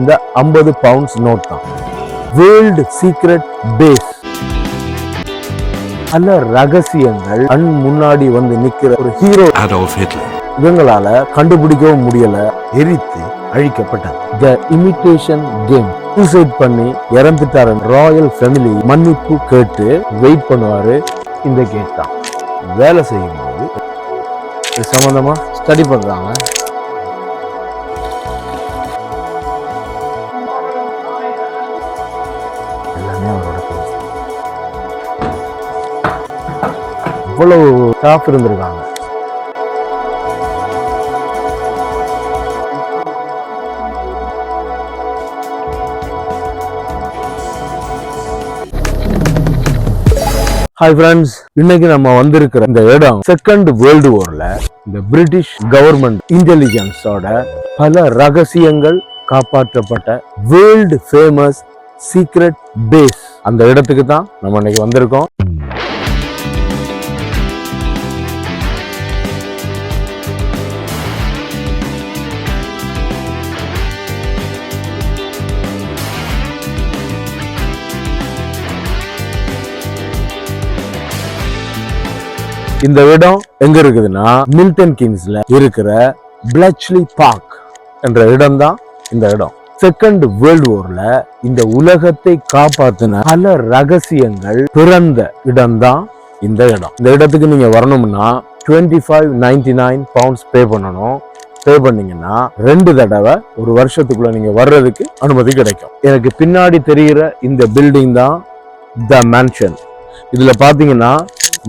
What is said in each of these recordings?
இந்த 50 pounds note தான். World secret base. பல ரகசியங்கள் கண் முன்னாடி வந்து நிக்கிற ஒரு ஹீரோ அடால்ஃப் ஹிட்லர். இவங்களால கண்டுபிடிக்கவும் முடியல, எரித்து அழிக்கப்பட்டது. த இமிட்டேஷன் கேம். சூசைட் பண்ணி இறந்துட்டாரு. ராயல் ஃபேமிலி மன்னிப்பு கேட்டு வெயிட் பண்ணுவாரு. இந்த கேட் தான் வேலை செய்யும்போது இது சம்பந்தமா ஸ்டடி பண்றாங்க. எல்லாமே அவரோட இவ்வளவு ஸ்டாஃப் இருந்திருக்காங்க. ஹாய் ஃப்ரெண்ட்ஸ், இன்னைக்கு நம்ம வந்திருக்கிற இந்த இடம் செகண்ட் வேர்ல்டு வார்ல இந்த பிரிட்டிஷ் கவர்மெண்ட் இன்டெலிஜென்ஸோட பல ரகசியங்கள் காப்பாற்றப்பட்ட வேர்ல்டு ஃபேமஸ் சீக்ரெட் பேஸ். அந்த இடத்துக்கு தான் நம்ம இன்னைக்கு வந்திருக்கோம். இந்த இடம் எங்க இருக்குதுன்னா மில்டன் கின்ஸ்ல இருக்கிற பிளச்லி பார்க் என்ற இடம் தான் இந்த இடம். செகண்ட் வேர்ல்டு வார்ல இந்த உலகத்தை காப்பாத்தின பல ரகசியங்கள் பிறந்த இடம் தான் இந்த இடம். இந்த இடத்துக்கு நீங்க வரணும்னா 25.99 பவுண்ட்ஸ் பே பண்ணணும். பே பண்ணீங்கன்னா 2 தடவை ஒரு வருஷத்துக்குள்ள நீங்க வர்றதுக்கு அனுமதி கிடைக்கும். எனக்கு பின்னாடி தெரிகிற இந்த பில்டிங் தான் த மேன்ஷன். இதுல பாத்தீங்கன்னா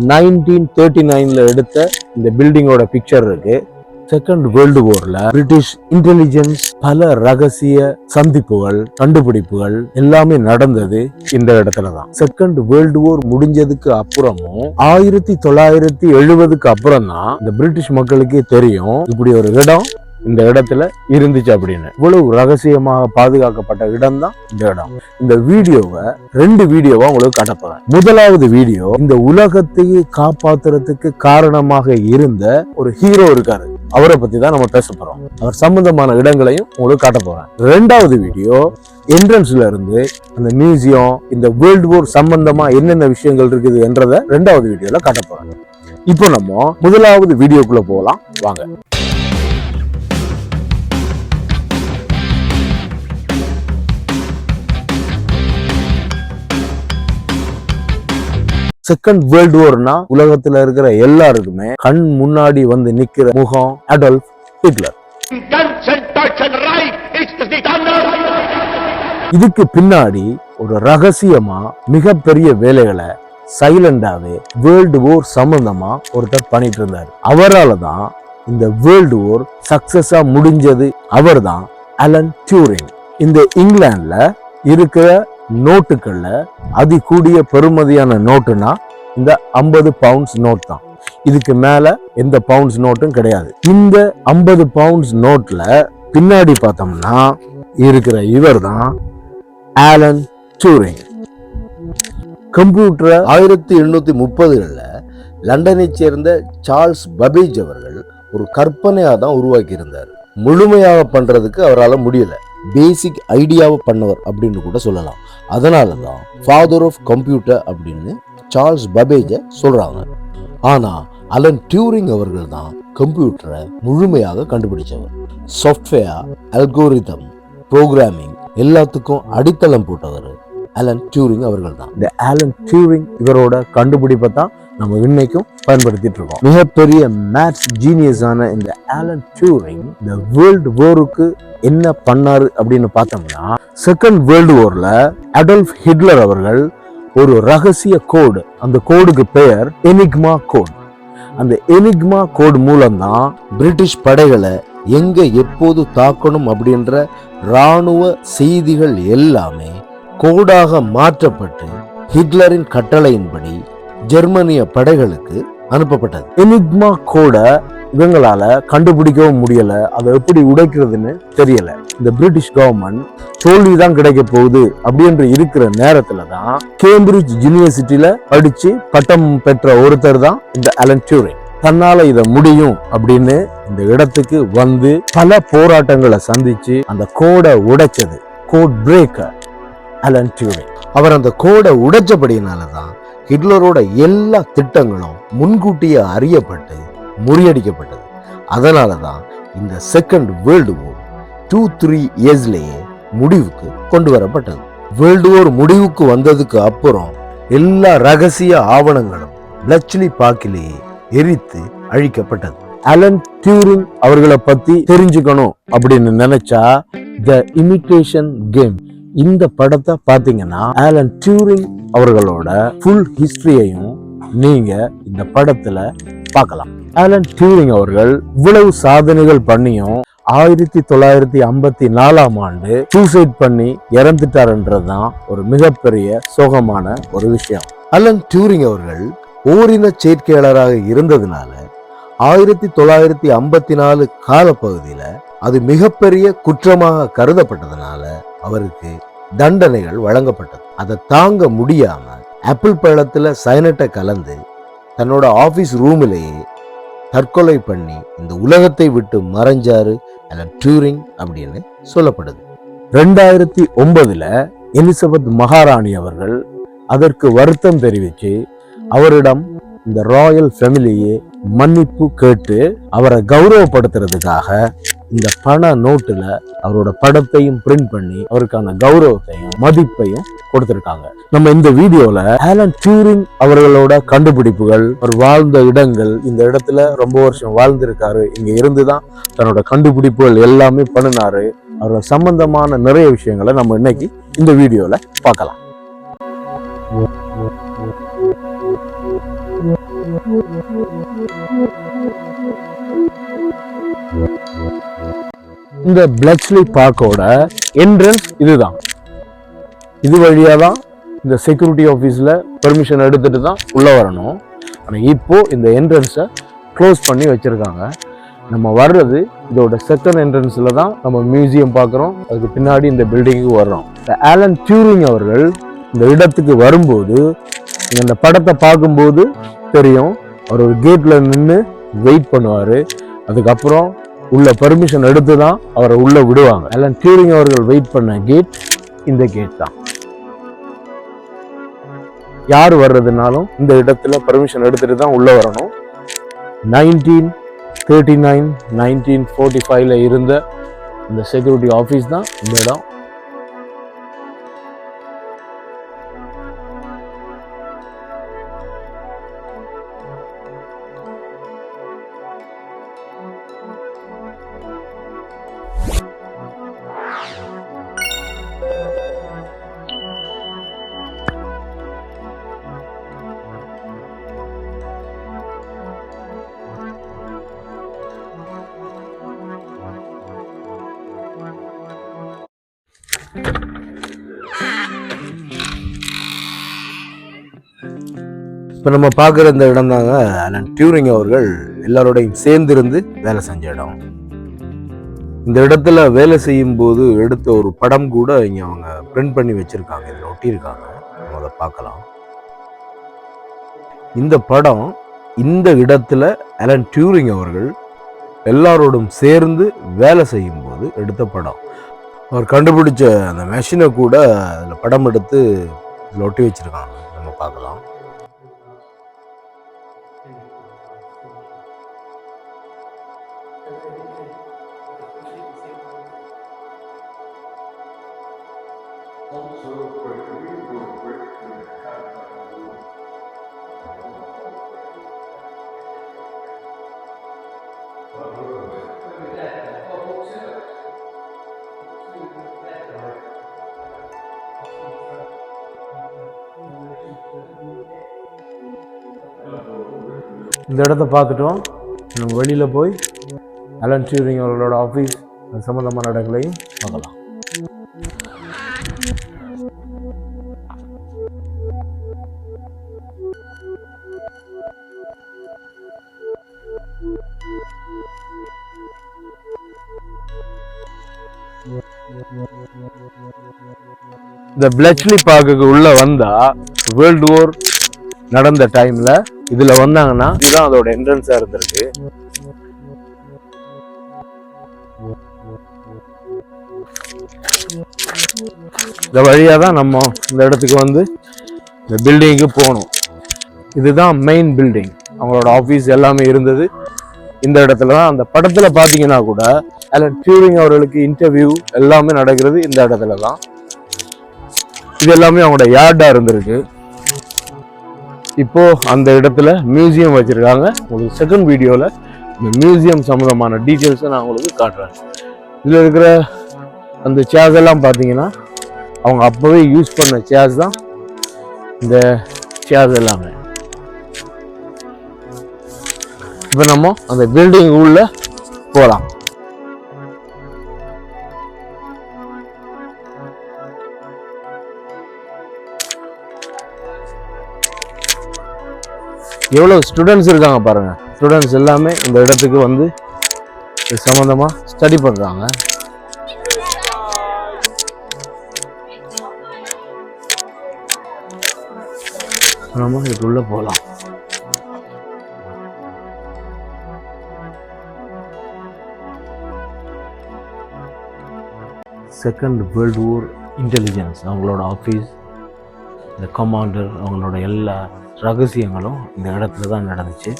1939ல எடுத்த இந்த பில்டிங்கோட பிக்சர் இருக்கு. செகண்ட் வேர்ல்டு வார்ல பிரிட்டிஷ் இன்டெலிஜென்ஸ் பல ரகசிய சந்திப்புகள், கண்டுபிடிப்புகள் எல்லாமே நடந்தது இந்த இடத்துல தான். செகண்ட் வேர்ல்டு வார் முடிஞ்சதுக்கு அப்புறமும் 1970க்கு அப்புறம் தான் இந்த பிரிட்டிஷ் மக்களுக்கே தெரியும் இப்படி ஒரு இடம் இந்த இடத்துல இருந்துச்சு அப்படின்னு. இவ்வளவு ரகசியமாக பாதுகாக்கப்பட்ட இடம் தான் இந்த இடம். இந்த வீடியோவை 2 வீடியோவா உங்களுக்கு காட்டப்போறேன். முதலாவது வீடியோ இந்த உலகத்தையே காப்பாத்துறதுக்கு காரணமாக இருந்த ஒரு ஹீரோ இருக்காரு, அவரை பத்தி தான் நம்ம பேச போறோம். அவர் சம்பந்தமான இடங்களையும் உங்களுக்கு காட்ட போறேன். 2வது வீடியோ என்ட்ரன்ஸ்ல இருந்து அந்த மியூசியம், இந்த வேர்ல்டு வார் சம்பந்தமா என்னென்ன விஷயங்கள் இருக்குது என்றதை 2வது வீடியோல காட்ட போறேன். இப்போ நம்ம முதலாவது வீடியோக்குள்ள போகலாம் வாங்க. செகண்ட் வேர்ல்டு வார்னா உலகத்துல இருக்கிற எல்லாருக்குமே கண் முன்னாடி வந்து நிக்கிற முகம் அடால்ஃப் ஹிட்லர். இதுக்கு பின்னாடி ஒரு ரகசியமா மிகப்பெரிய வேலைகளை சைலண்டாவே வேர்ல்டு வார் சம்பந்தமா ஒருத்தர் பண்ணிட்டு இருந்தாரு. அவரால தான் இந்த வேர்ல்டு வார் சக்சஸா முடிஞ்சது. அவர் தான் அலன் டியூரிங். இந்த இங்கிலாந்துல இருக்கிற நோட்டுகள்ல அதி கூடிய பெறுமதியான நோட்டுனா இந்த 50 பவுண்ட்ஸ் நோட் தான். இதுக்கு மேல எந்த பவுண்ட்ஸ் நோட்டும் கிடையாது. இந்த 50 பவுண்ட்ஸ் நோட்ல பின்னாடி பார்த்தோம்னா இருக்கிற இவர் தான் ஆலன் டியூரிங். கம்ப்யூட்டரை 1830களில் லண்டனை சேர்ந்த சார்ல்ஸ் பபேஜ் அவர்கள் ஒரு கற்பனையா தான் உருவாக்கி இருந்தார். முழுமையாக பண்றதுக்கு அவரால் முடியல. பேசிக் ஐடியாவை பண்ணவர் அப்படின்னு கூட சொல்லலாம். அதனாலதான் ஃபாதர் ஆஃப் கம்ப்யூட்டர் அப்படின்னு சார்ல்ஸ் பபேஜை சொல்றாங்க. ஆனா அலன் டியூரிங் அவர்கள் தான் கம்ப்யூட்டரை முழுமையாக கண்டுபிடிச்சவர். சாஃப்ட்வேர், அல்கோரிதம், புரோகிராமிங் எல்லாத்துக்கும் அடித்தளம் போட்டவர் அலன் டியூரிங் அவர்கள் தான். இந்த அலன் டியூரிங் இவரோட கண்டுபிடிப்பை தான் நம்ம இன்னைக்கும் பயன்படுத்திட்டு இருக்கோம். மிகப்பெரிய மேத்ஸ் ஜீனியஸான இந்த அலன் டியூரிங் இந்த வேர்ல்டு வாருக்கு என்ன பண்ணாரு அப்படின்னு பார்த்தோம்னா, செகண்ட் வேர்ல்டு வார்ல அடால்ஃப் ஹிட்லர் அவர்கள் ஒரு ரகசிய கோடு, அந்த கோடுக்கு பெயர் எனிக்மா கோட். அந்த எனிக்மா கோட் மூலம்தான் பிரிட்டிஷ் படைகளை எங்க எப்போது தாக்கணும் அப்படின்ற இராணுவ செய்திகள் எல்லாமே கோடாக மாற்றப்பட்டு ஹிட்லரின் கட்டளையின்படி ஜெர்மனிய படைகளுக்கு அனுப்பப்பட்டது. எனிக்மா கோட இவங்களால கண்டுபிடிக்கவும் முடியல, அதை எப்படி உடைக்கிறதுன்னு தெரியல. இந்த பிரிட்டிஷ் கவர்மெண்ட் தோல்விதான் கிடைக்க போகுது அப்படின்ற இருக்கிற நேரத்துல தான் கேம்பிரிட்ஜ் யூனிவர்சிட்டியில படிச்சு பட்டம் பெற்ற ஒருத்தர் தான் இந்த அலன் டியூரிங். தன்னால இத முடியும் அப்படின்னு இந்த இடத்துக்கு வந்து பல போராட்டங்களை சந்திச்சு அந்த கோடை உடைச்சது கோட் பிரேக்கர் அலன் டியூரிங். அவர் அந்த கோடை உடைச்சபடியினாலதான் ஹிட்லரோட எல்லா திட்டங்களும் முன்கூட்டியே அறியப்பட்டு முறியடிக்கப்பட்டது. அதனாலதான் இந்த செகண்ட் வேர்ல்டு வார் 2-3 இயர்ஸ்லயே முடிவுக்கு கொண்டு வரப்பட்டது. வேர்ல்டு வார் முடிவுக்கு வந்ததுக்கு அப்புறம் எல்லா ரகசிய ஆவணங்களும் பிளச்லி பார்க்கிலேயே எரித்து அழிக்கப்பட்டது. அலன் டியூரிங் அவர்களை பத்தி தெரிஞ்சுக்கணும் அப்படின்னு நினைச்சா த இமிட்டேஷன் கேம் இந்த படத்தை பாத்தீங்கன்னா அலன் டியூரிங் அவர்களோட ஃபுல் ஹிஸ்டரியையும் நீங்க இந்த படத்துல பார்க்கலாம். அலன் டியூரிங் அவர்கள் இவ்வளவு சாதனைகள் பண்ணியும் 1954ஆம் ஆண்டு சூசைட் பண்ணி இறந்துட்டாருன்றதுதான் ஒரு மிகப்பெரிய சோகமான ஒரு விஷயம். அலன் டியூரிங் அவர்கள் ஓரின சேர்க்கையாளராக இருந்ததுனால 1954 காலப்பகுதியில அது மிகப்பெரிய குற்றமாக கருதப்பட்டதுனால அவருக்கு தண்டனைகள் வழங்கப்பட்டது. அதை தாங்க முடியாம ஆப்பிள் பழத்துல சயனட்டை கலந்து தன்னோட ஆபீஸ் ரூமிலேயே தற்கொலை பண்ணி இந்த உலகத்தை விட்டு மறைஞ்சாரு அலன் டியூரிங் அப்படின்னு சொல்லப்படுது. 2009 எலிசபெத் மகாராணி அவர்கள் அதற்கு வருத்தம் தெரிவிச்சு அவரிடம் இந்த ராயல் ஃபேமிலியே மன்னிப்பு கேட்டு அவரை கௌரவப்படுத்துறதுக்காக இந்த பண நோட்டுல அவரோட படத்தையும் பிரிண்ட் பண்ணி அவருக்கான கௌரவத்தையும் மதிப்பையும் கொடுத்திருக்காங்க. நம்ம இந்த வீடியோல அலன் டியூரிங் அவர்களோட கண்டுபிடிப்புகள், அவர் வாழ்ந்த இடங்கள், இந்த இடத்துல ரொம்ப வருஷம் வாழ்ந்திருக்காரு, இங்க இருந்துதான் தன்னோட கண்டுபிடிப்புகள் எல்லாமே பண்ணினாரு, அவரோட சம்பந்தமான நிறைய விஷயங்களை நம்ம இன்னைக்கு இந்த வீடியோல பார்க்கலாம். இந்த பிளச்லி பார்க்கோட என்ட்ரன்ஸ் இதுதான். இது வழியாதான் இந்த செக்யூரிட்டி ஆபீஸ்ல பெர்மிஷன் எடுத்துட்டு தான் உள்ள வரணும். ஆனா இப்போ இந்த என்ட்ரன்ஸை க்ளோஸ் பண்ணி வச்சிருக்காங்க. நம்ம வர்றது இதோட செகண்ட் என்ட்ரன்ஸ்ல தான் நம்ம மியூசியம் பார்க்குறோம். அதுக்கு பின்னாடி இந்த பில்டிங்கு வர்றோம். அலன் டியூரிங் அவர்கள் இந்த இடத்துக்கு வரும்போது இந்த படத்தை பார்க்கும்போது தெரியும், அவர் ஒரு கேட்ல நின்று வெயிட் பண்ணுவாரு. அதுக்கப்புறம் உள்ள பெர்மிஷன் எடுத்து தான் அவரை உள்ள விடுவாங்க. அலன் டியூரிங் அவர்கள் வெயிட் பண்ண கேட் இந்த கேட் தான். யார் வர்றதுனாலும் இந்த இடத்துல பெர்மிஷன் எடுத்துட்டு தான் உள்ள வரணும். 1939 1945 இருந்த இந்த செக்யூரிட்டி ஆபீஸ் தான் இந்த இடம். இப்போ நம்ம பார்க்குற இந்த இடம் தாங்க அலன் டியூரிங் அவர்கள் எல்லாரோடையும் சேர்ந்திருந்து வேலை செஞ்ச இடம். இந்த இடத்துல வேலை செய்யும் போது எடுத்த ஒரு படம் கூட இங்கே அவங்க பிரிண்ட் பண்ணி வச்சிருக்காங்க, இதில் ஒட்டியிருக்காங்க. நம்ம அதை பார்க்கலாம். இந்த படம் இந்த இடத்துல அலன் டியூரிங் அவர்கள் எல்லாரோடும் சேர்ந்து வேலை செய்யும் போது எடுத்த படம். அவர் கண்டுபிடிச்ச அந்த மெஷினை கூட அதில் படம் எடுத்து இதில் ஒட்டி வச்சிருக்காங்க, நம்ம பார்க்கலாம். இந்த இடத்த பார்த்துட்டோம். நம்ம வெளியில் போய் அலன் டியூரிங் அவர்களோட ஆஃபீஸ் அது சம்மந்தமான இடங்களையும் பார்க்கலாம். இந்த பிளச்லி பார்க்குக்கு உள்ள வந்தா வேர்ல்டு வார் நடந்த டைம்ல இதுல வந்தாங்கன்னா இதுதான் அதோட என்ட்ரன்ஸா இருந்திருக்கு. இந்த வழியா தான் நம்ம இந்த இடத்துக்கு வந்து இந்த பில்டிங்க்கு போகணும். இதுதான் மெயின் பில்டிங். அவங்களோட ஆபீஸ் எல்லாமே இருந்தது இந்த இடத்துல தான். அந்த படத்துல பாத்தீங்கன்னா கூட அலன் டியூரிங் அவர்களுக்கு இன்டர்வியூ எல்லாமே நடக்கிறது இந்த இடத்துல தான். இது எல்லாமே அவங்களோட யார்டா இருந்திருக்கு. இப்போ அந்த இடத்துல மியூசியம் வச்சிருக்காங்க. உங்களுக்கு செகண்ட் வீடியோல இந்த மியூசியம் சம்பந்தமான டீட்டெயில்ஸை நான் உங்களுக்கு காட்டுறேன். இதுல இருக்கிற அந்த சேர்ஸ் எல்லாம் பார்த்தீங்கன்னா அவங்க அப்பவே யூஸ் பண்ண சேர்ஸ் தான் இந்த சேர்ஸ் எல்லாமே. இப்போ நம்ம அந்த பில்டிங் உள்ள போகலாம். எவ்வளோ ஸ்டூடெண்ட்ஸ் இருக்காங்க பாருங்க. ஸ்டூடெண்ட்ஸ் எல்லாமே இந்த இடத்துக்கு வந்து இது சம்பந்தமா ஸ்டடி பண்றாங்க. நம்ம இதுக்குள்ள போகலாம். செகண்ட் வேர்ல்டு வார் இன்டெலிஜென்ஸ் அவங்களோட ஆஃபீஸ், இந்த கமாண்டர் அவங்களோட எல்லா ரகசியங்களும் இந்த இடத்துல தான் நடந்துச்சு.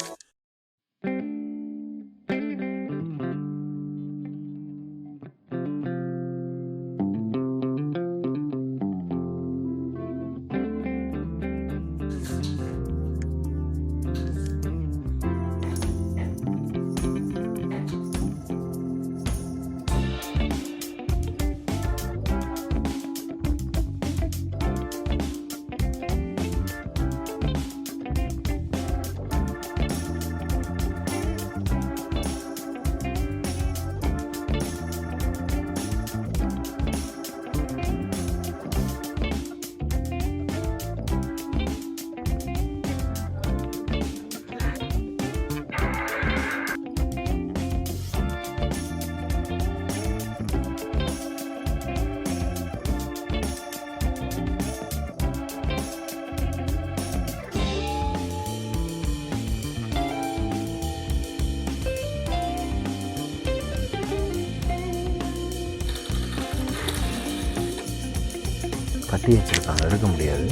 கட்டி வச்சிருக்காங்க, எடுக்க முடியாது.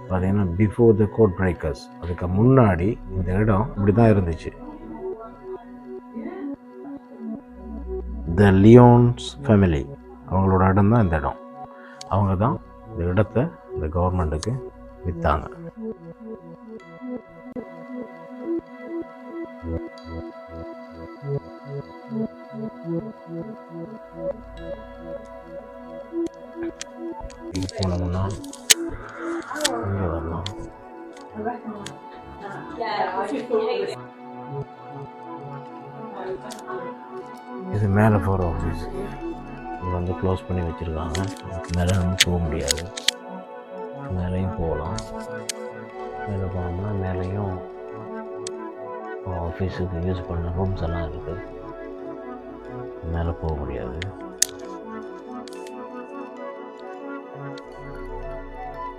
பார்த்தீங்கன்னா பிஃபோர் த கோட் பிரேக்கர்ஸ், அதுக்கு முன்னாடி இந்த இடம் இப்படி தான் இருந்துச்சு. த லியோன்ஸ் ஃபேமிலி அவங்களோட இடம் தான் இந்த இடம். அவங்க தான் இந்த இடத்த இந்த கவர்மெண்ட்டுக்கு விற்றாங்க. இது போனோம்னா இங்கே வரலாம். இது மேலே போகிற ஆஃபீஸ். இது வந்து க்ளோஸ் பண்ணி வச்சுருக்காங்க. மேலே நம்ம போக முடியாது. மேலேயும் போகலாம். மேலே போனோம்னா மேலேயும் ஆஃபீஸுக்கு யூஸ் பண்ண ரூம்ஸ் எல்லாம் இருக்குது. மேலே போக முடியாது.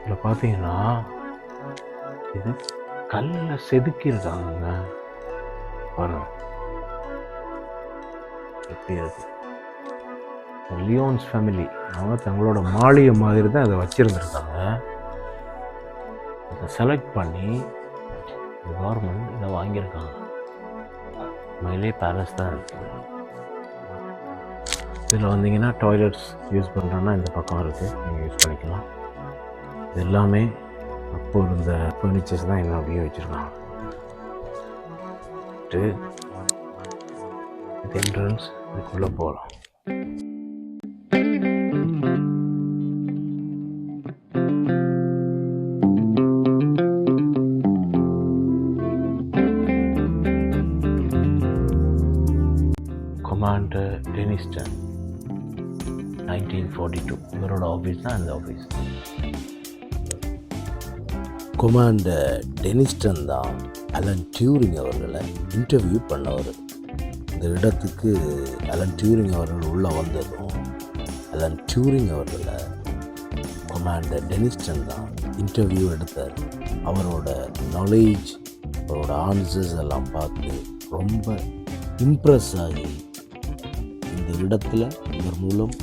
இதில் பார்த்தீங்கன்னா இது கல்லில் செதுக்கியிருக்காங்க பாருங்க எப்படி இருக்கு. லியோன்ஸ் ஃபேமிலி அவங்க தங்களோட மாளிகை மாதிரி தான் அதை வச்சுருந்துருக்காங்க. அதை செலக்ட் பண்ணி கவர்மெண்ட் இதை வாங்கியிருக்காங்க. மேலே பேலஸ் தான் இருக்குது. இதில் வந்தீங்கன்னா டாய்லெட்ஸ் யூஸ் பண்ணுறோன்னா இந்த பக்கம் இருக்குது, நீங்கள் யூஸ் பண்ணிக்கலாம். இது எல்லாமே அப்போ இருந்த ஃபர்னிச்சர்ஸ் தான் இன்னும் அப்படியே வச்சுருக்காங்க. இது என்ட்ரன்ஸ், இதுக்குள்ளே போகலாம். கமாண்டர் டெனிஸ்டன் 1942 இவரோட ஆஃபீஸ் தான் இந்த ஆஃபீஸ். கொமாண்டர் டெனிஸ்டன் தான் அலன் டியூரிங் அவர்களை இன்டர்வியூ பண்ணவர். இந்த இடத்துக்கு அலன் டியூரிங் அவர்கள் உள்ளே வந்ததும் அலன் டியூரிங் அவர்களை கொமாண்டர் டெனிஸ்டன் தான் இன்டர்வியூ எடுத்தார். அவரோட நாலேஜ், அவரோட ஆன்சர்ஸ் எல்லாம் பார்த்து ரொம்ப இம்ப்ரெஸ் ஆகி இந்த இடத்துல இவர் மூலம்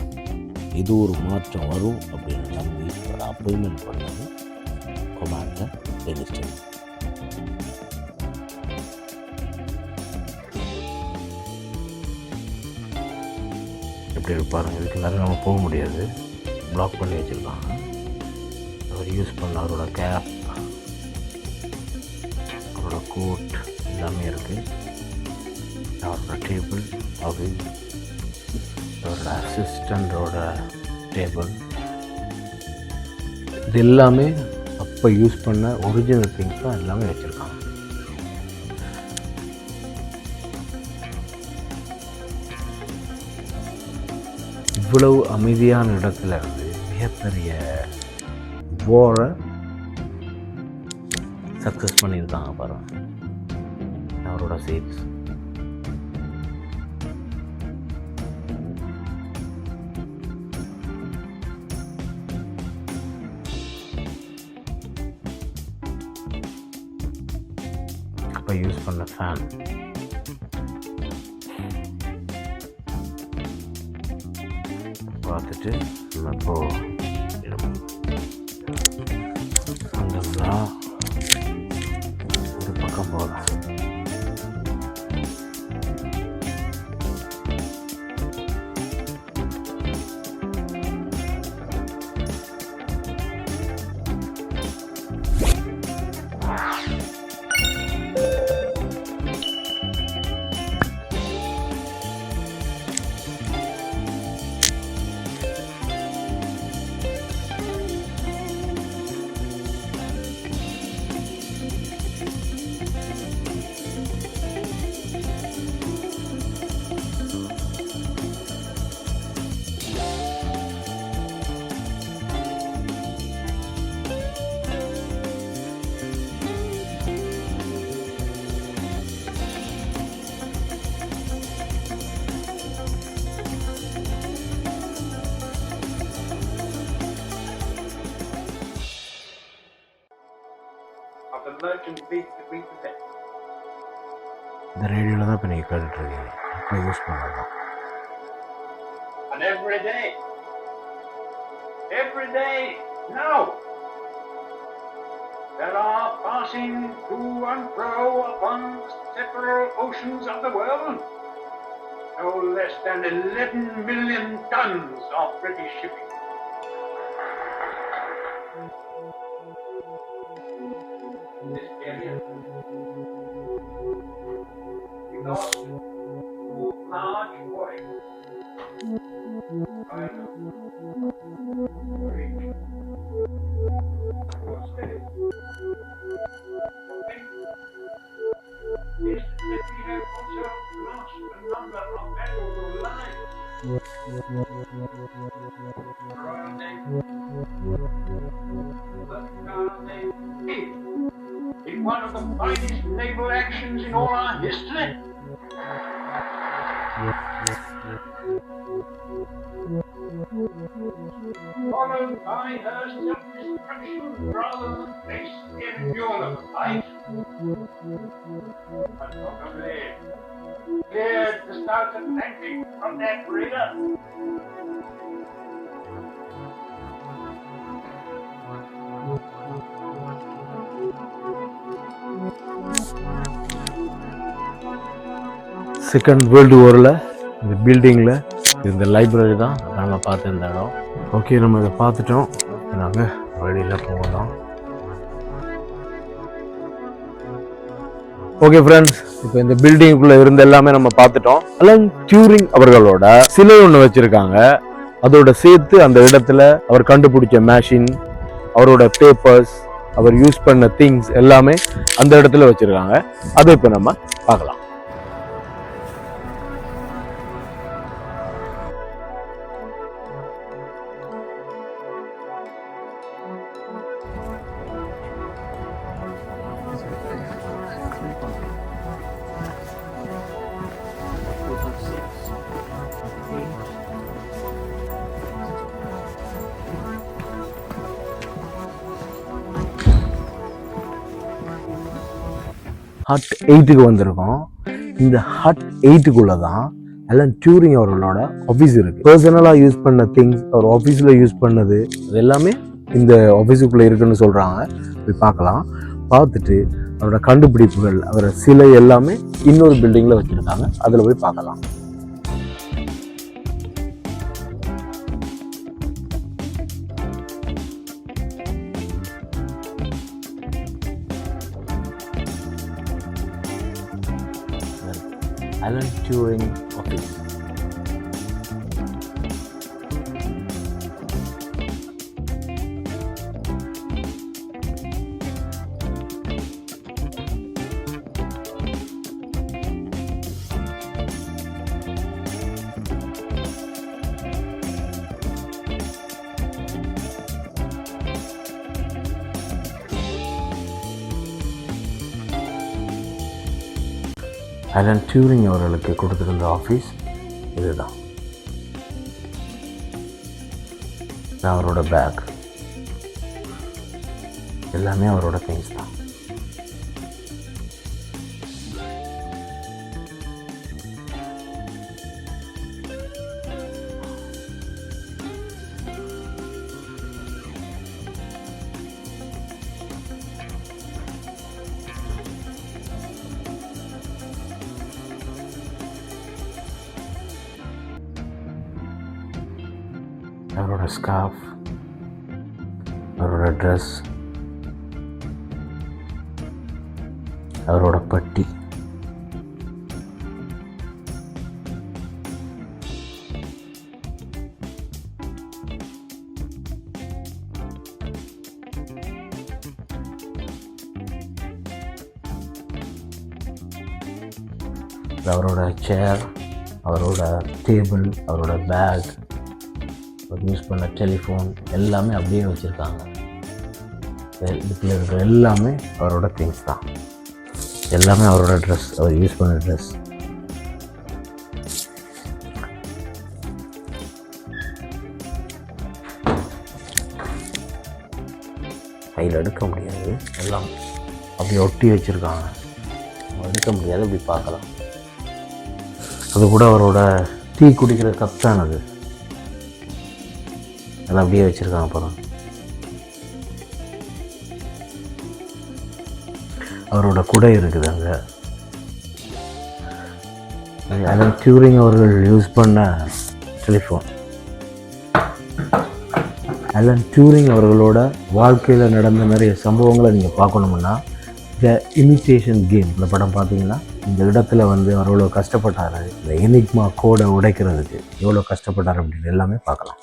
ஏதோ ஒரு மாற்றம் வரும் அப்படின்னு நம்பி அவரை அப்பாயின்மெண்ட் பண்ணது கொமாண்டர் டெனிஸ்டன். எப்படி இருப்பாருங்க. இதுக்கு நிறைய நம்ம போக முடியாது, பிளாக் பண்ணி வச்சுருக்காங்க. அவர் யூஸ் பண்ண அவரோட கேப், அவரோட கோட் எல்லாமே இருக்குது. அவரோட டேபிள், ஆஃபீஸ், அவரோட அசிஸ்டண்டோட டேபிள், இது எல்லாமே அப்போ யூஸ் பண்ண ஒரிஜினல் திங்ஸ் தான் எல்லாமே வச்சுருக்காங்க. இவ்வளவு அமைதியான இடத்துல இருந்து மிகப்பெரிய வாரை சக்ஸஸ் பண்ணியிருக்காங்க பாருங்க. அவரோட சீட்ஸ் அப்போ யூஸ் பண்ண ஃபேன், பார்த்துட்டு நம்ம இப்போ வந்தோம்னா ஒரு பக்கம் போகலாம். lurching feet to beat the deck. இந்த ரேடியோவில் தான் இப்போ நீங்கள் கேட்டுட்ருக்கீங்க, இப்போ யூஸ் பண்ணலாம். And every day, now, there are passing to and fro upon several oceans of the world no less than 11 million tons of British shipping. In this area, we lost 2 large boys. In one of the finest naval actions in all our history. Followed by her self-destruction rather than face the endure of life. But probably cleared the South Atlantic from that raider. Second world வாரில் இந்த பில்டிங்கில் இந்த library தான் நாங்கள் பார்த்த இந்த இடம். Okay, நம்ம இதை பார்த்துட்டோம். நாங்கள் வெளியில் போகலாம். ஓகே ஃப்ரெண்ட்ஸ், இப்போ இந்த பில்டிங்குள்ளே இருந்த எல்லாமே நம்ம பார்த்துட்டோம். அலன் டியூரிங் அவர்களோட சிலை ஒன்று வச்சுருக்காங்க. அதோட சேர்த்து அந்த இடத்துல அவர் கண்டுபிடிச்ச மேஷின், அவரோட பேப்பர்ஸ், அவர் யூஸ் பண்ண திங்ஸ் எல்லாமே அந்த இடத்துல வச்சுருக்காங்க. அதை இப்போ நம்ம பார்க்கலாம். ஹட் 8க்கு வந்திருக்கோம். இந்த ஹட் 8க்குள்ள தான் அலன் டியூரிங் அவர்களோட ஆஃபீஸ் இருக்கு. பர்சனலாக யூஸ் பண்ண திங்ஸ், அவர் ஆஃபீஸில் யூஸ் பண்ணது, அது எல்லாமே இந்த ஆஃபீஸுக்குள்ளே இருக்குன்னு சொல்கிறாங்க. போய் பார்க்கலாம். பார்த்துட்டு அவரோட கண்டுபிடிப்புகள், அவரோட சிலை எல்லாமே இன்னொரு பில்டிங்கில் வச்சுருக்காங்க. அதில் போய் பார்க்கலாம். Alan Turing Office. Alan Turing அவர்களுக்கு கொடுத்துருந்த ஆஃபீஸ் இதுதான். அவரோட பேக் எல்லாமே அவரோட திங்ஸ் தான். அவரோட ஸ்கார்ஃப், அவரோட ட்ரெஸ், அவரோட பட்டி, அவரோட சேர், அவரோட டேபிள், அவரோட பேக், அவர் யூஸ் பண்ண டெலிஃபோன் எல்லாமே அப்படியே வச்சுருக்காங்க. இதுக்குள்ள இருக்கிற எல்லாமே அவரோட திங்ஸ் தான். எல்லாமே அவரோட ட்ரெஸ், அவர் யூஸ் பண்ண ட்ரெஸ். கையில் எடுக்க முடியாது எல்லாம். அப்படி ஒட்டி வச்சுருக்காங்க. எடுக்க முடியாது, அப்படி பார்க்கலாம். அது கூட அவரோட டீ குடிக்கிற கப் தான் அது. அதை அப்படியே வச்சுருக்காங்க. அப்புறம் அவரோட குடை இருக்குது அங்கே. அலன் டியூரிங் அவர்கள் யூஸ் பண்ண டெலிஃபோன். அலன் டியூரிங் அவர்களோட வாழ்க்கையில் நடந்த நிறைய சம்பவங்களை நீங்கள் பார்க்கணுமுன்னா த இமிட்டேஷன் கேம் இந்த படம் பார்த்தீங்கன்னா இந்த இடத்துல வந்து அவர் எவ்வளோ கஷ்டப்பட்டார், இந்த எனிக்மா கோடை உடைக்கிறதுக்கு எவ்வளோ கஷ்டப்பட்டார் அப்படின்னு எல்லாமே பார்க்கலாம்.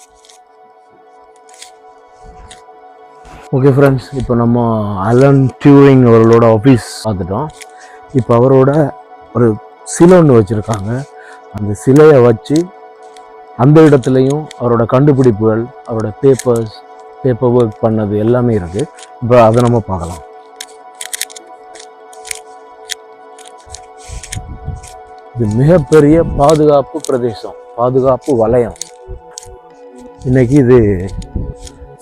ஓகே ஃப்ரெண்ட்ஸ், இப்போ நம்ம அலன் டியூரிங் அவர்களோட ஆஃபீஸ் பார்த்துட்டோம். இப்போ அவரோட ஒரு சிலை ஒன்று வச்சுருக்காங்க. அந்த சிலையை வச்சு அந்த இடத்துலையும் அவரோட கண்டுபிடிப்புகள், அவரோட பேப்பர் ஒர்க் பண்ணது எல்லாமே இருக்குது. இப்போ அதை நம்ம பார்க்கலாம். இது மிகப்பெரிய பாதுகாப்பு பிரதேசம், பாதுகாப்பு வலயம். இன்னைக்கு இது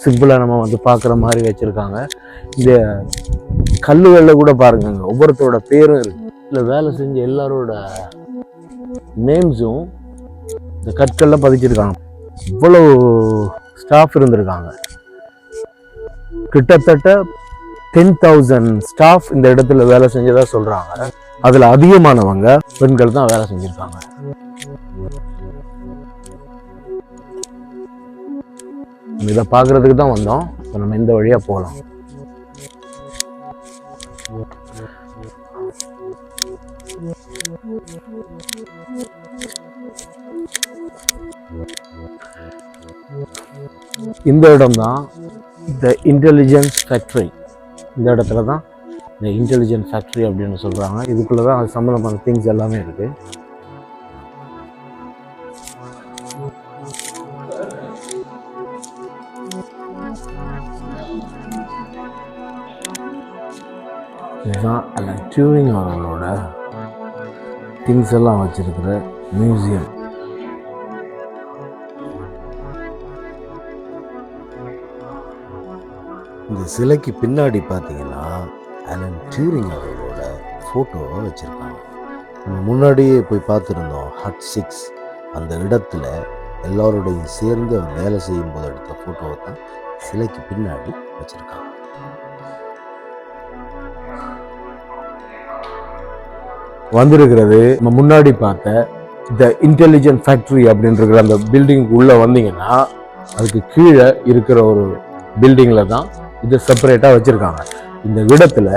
சிம்பிளாக நம்ம வந்து பார்க்குற மாதிரி வச்சுருக்காங்க. இந்த கல்லுகளில் கூட பாருங்க, ஒவ்வொருத்தரோட பேரும் இருக்கு. இல்லை வேலை செஞ்ச எல்லாரோட நேம்ஸும் இந்த கற்களில் பதிச்சிருக்காங்க. இவ்வளோ ஸ்டாஃப் இருந்திருக்காங்க. கிட்டத்தட்ட 10,000 ஸ்டாஃப் இந்த இடத்துல வேலை செஞ்சதா சொல்றாங்க. அதுல அதிகமானவங்க பெண்கள் தான் வேலை செஞ்சிருக்காங்க. இதை பார்க்கறதுக்கு தான் வந்தோம். இப்போ நம்ம இந்த வழியா போகலாம். இந்த இடம் தான் த இன்டெலிஜென்ஸ் ஃபேக்ட்ரி. இந்த இடத்துல தான் இந்த இன்டெலிஜென்ட் ஃபேக்ட்ரி அப்படின்னு சொல்கிறாங்க. இதுக்குள்ளே தான் அது சம்மந்தமான திங்ஸ் எல்லாமே இருக்குது. இதுதான் அலன் டியூரிங் அவர்களோட திங்ஸ் எல்லாம் வச்சிருக்கிற மியூசியம். இந்த சிலைக்கு பின்னாடி பார்த்தீங்கன்னா அலன் டியூரிங் அவர்களோட ஃபோட்டோவை வச்சுருக்காங்க. நம்ம முன்னாடியே போய் பார்த்துருந்தோம் ஹட் 6. அந்த இடத்துல எல்லோருடையும் சேர்ந்து அவர் வேலை செய்யும் போது எடுத்த ஃபோட்டோவை தான் சிலைக்கு பின்னாடி வச்சுருக்காங்க. வந்திருக்கிறது நம்ம முன்னாடி பார்த்த த இன்டெலிஜென்ட் ஃபேக்ட்ரி அப்படின்ற அந்த பில்டிங் உள்ள வந்தீங்கன்னா அதுக்கு கீழே இருக்கிற ஒரு பில்டிங்ல தான் இதை செப்பரேட்டாக வச்சுருக்காங்க. இந்த இடத்துல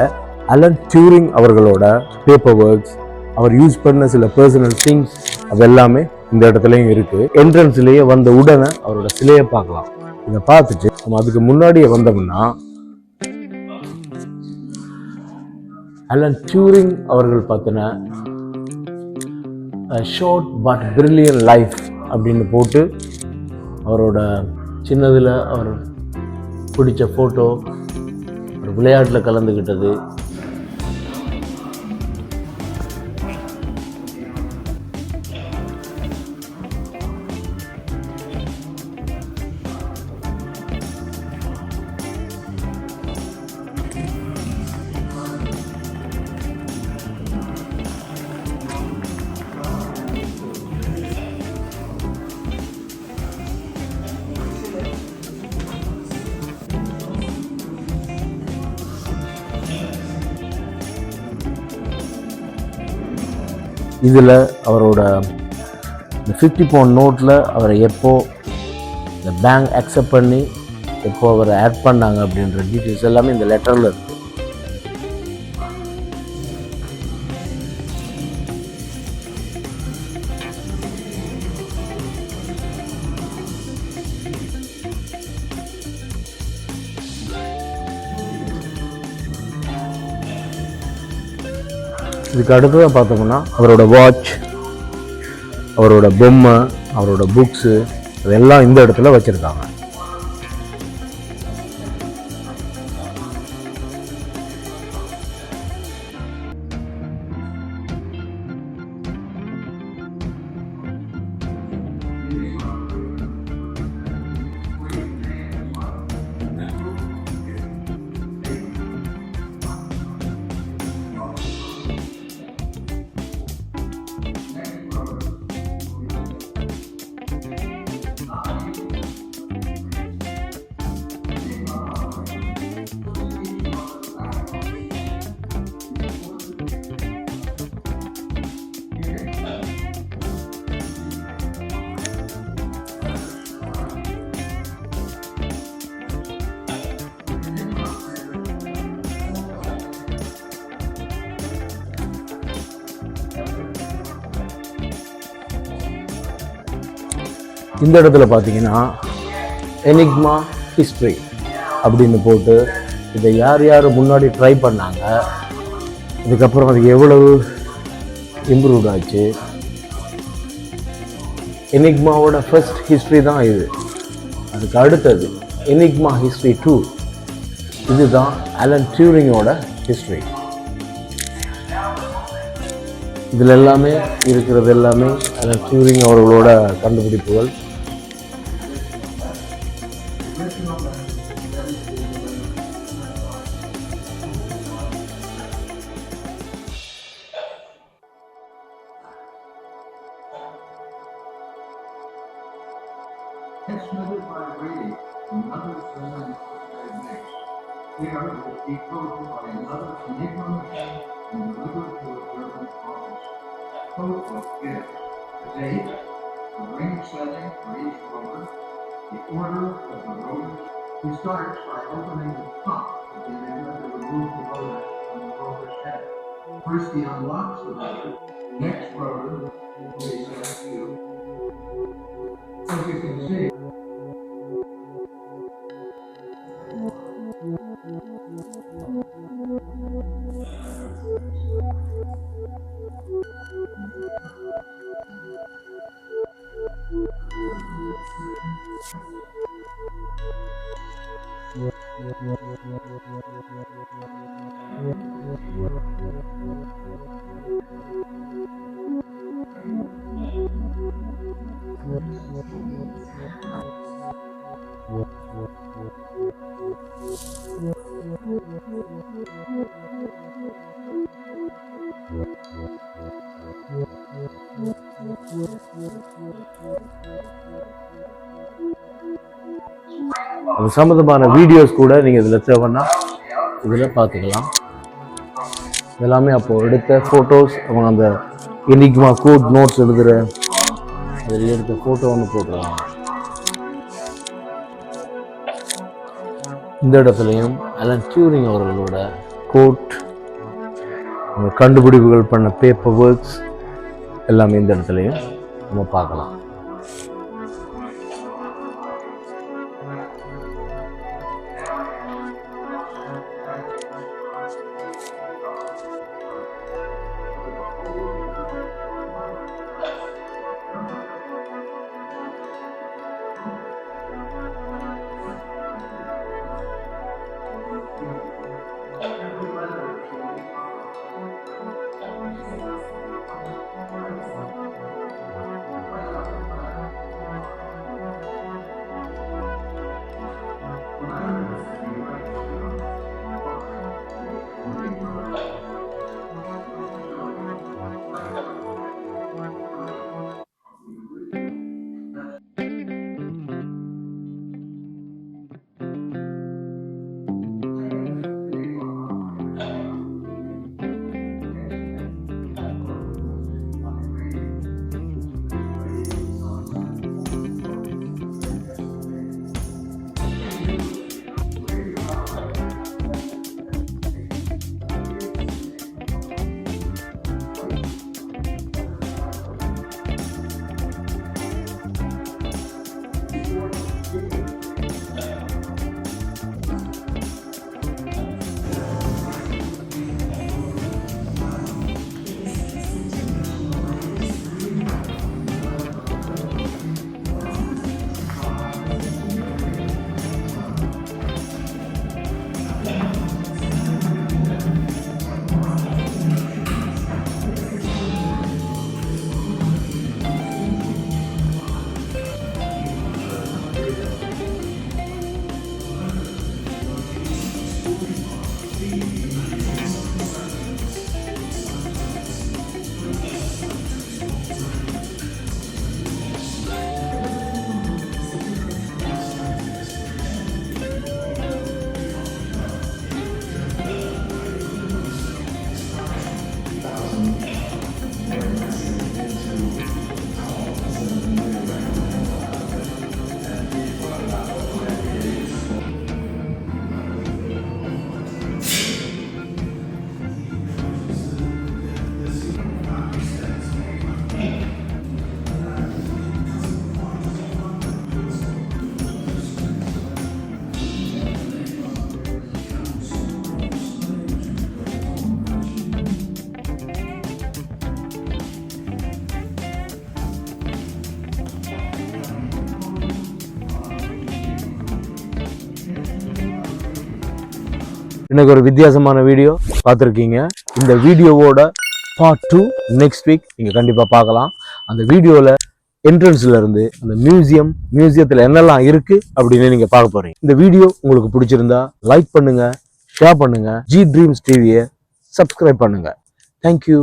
அலன் டியூரிங் அவர்களோட பேப்பர் ஒர்க்ஸ், அவர் யூஸ் பண்ண சில பர்சனல் திங்ஸ், அது எல்லாமே இந்த இடத்துலையும் இருக்குது. என்ட்ரன்ஸ்லேயே வந்த உடனே அவரோட சிலையை பார்க்கலாம். இதை பார்த்துட்டு நம்ம அதுக்கு முன்னாடியே வந்தோம்னா அலன் டியூரிங் அவர்கள் பார்த்தின ஷார்ட் பட் பிரில்லியன்ட் லைஃப் அப்படின்னு போட்டு அவரோட சின்னதில் அவர் பிடிச்ச ஃபோட்டோ, ஒரு விளையாட்டில் கலந்துக்கிட்டது, இதில் அவரோட இந்த 50 பவுண்ட் நோட்டில் அவரை எப்போ இந்த பேங்க் அக்செப்ட் பண்ணி எப்போ அவரை ஆட் பண்ணாங்க அப்படின்ற டீட்டெயில்ஸ் எல்லாமே இந்த லெட்டரில் இருக்குது. இதுக்கு அடுத்ததாக பார்த்தோம்னா அவரோட வாட்ச், அவரோட பொம்மை, அவரோட புக்ஸு அதெல்லாம் இந்த இடத்துல வச்சுருக்காங்க. இந்த இடத்துல பார்த்தீங்கன்னா எனிக்மா ஹிஸ்ட்ரி அப்படின்னு போட்டு இதை யார் யார் முன்னாடி ட்ரை பண்ணாங்க, அதுக்கப்புறம் அது எவ்வளவு இம்ப்ரூவ் ஆச்சு. எனிக்மாவோட ஃபர்ஸ்ட் ஹிஸ்ட்ரி தான் இது. அதுக்கு அடுத்தது எனிக்மா ஹிஸ்ட்ரி 2. இதுதான் அலன் டியூரிங்கோட ஹிஸ்ட்ரி. இதில் எல்லாமே இருக்கிறது எல்லாமே அலன் டியூரிங் அவர்களோட கண்டுபிடிப்புகள். Transmitted by radio from another German mix. Here it is decoded by another Enigma machine and delivered to a German office. Code book gives the date, the ring setting for each rotor, the order of the rotors. He starts by opening the top of the Enigma to remove the rotors from the rotor's head. First he unlocks the rotor, next rotor will be set to. As you can see, அது சம்மந்தமான videos கூட நீங்கள் இதில் தேவைன்னா இதில் பார்த்துக்கலாம். எல்லாமே அப்போது எடுத்த ஃபோட்டோஸ், அவங்க அந்த எனிக்மா கோட் நோட்ஸ் எழுதுகிற அதில் எடுத்த ஃபோட்டோ ஒன்று போட்டுருவாங்க. இந்த இடத்துலையும் அலன் டியூரிங் அவர்களோட கோட், அவங்க கண்டுபிடிப்புகள் பண்ண பேப்பர் ஒர்க்ஸ் எல்லாமே இந்த இடத்துலையும் நம்ம பார்க்கலாம். இன்னைக்கு ஒரு வித்தியாசமான வீடியோ பார்த்துருக்கீங்க. இந்த வீடியோவோட பார்ட் 2 நெக்ஸ்ட் வீக் நீங்கள் கண்டிப்பாக பார்க்கலாம். அந்த வீடியோவில் என்ட்ரன்ஸ்ல இருந்து அந்த மியூசியத்தில் என்னெல்லாம் இருக்கு அப்படின்னு நீங்க பார்க்க போறீங்க. இந்த வீடியோ உங்களுக்கு பிடிச்சிருந்தா லைக் பண்ணுங்க, ஷேர் பண்ணுங்க, ஜி ட்ரீம்ஸ் டிவியை சப்ஸ்கிரைப் பண்ணுங்க. தேங்க்யூ,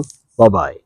பாய்.